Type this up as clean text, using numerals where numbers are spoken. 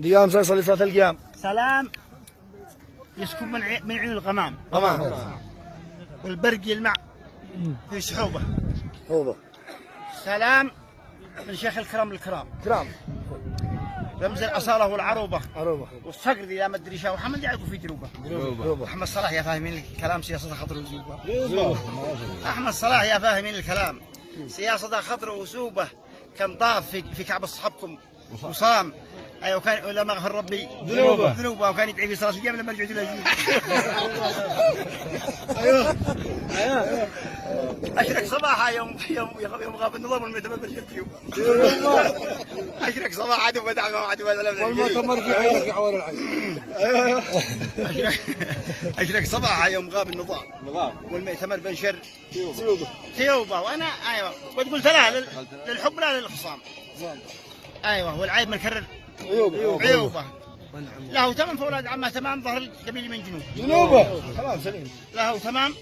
قيام يصلي صلاة القيام. سلام يسكن من عيون الغمام. غمام. والبرق يلمع في سحوبه. حوبه. سلام من شيخ الكرم الكرام. كرام. رمز الأصالة والعروبة. عروبة. والصقر إذا ما أدري شو وحمد يعقوا في دروبه. أحمد صلاح يا فاهمين الكلام سياسة خطر وسوبة. أحمد صلاح يا فاهمين الكلام سياسة خطر وسوبة. كان طاف في كعب أصحابكم وصام. ايوه كان لما غفر ربي ذنوبه وكان يدعي في صلاه القيام لما رجعت له. ايوه اشرك صباحا يوم غاب النظام والمؤتمر بالجبيو. اشرك صباحا عدو بدع ما عدو والمؤتمر في عينك يا حوار العين. اشرك صباحا يوم غاب النظام والمؤتمر بنشر ثيوبه. وانا ايوه وتقول ثلاث للحب لا للخصام. ايوه والعيب منكرر عيوبه. له تمام فولاد عمه تمام ظهر القبيل من جنوبه. كلام سليم. له تمام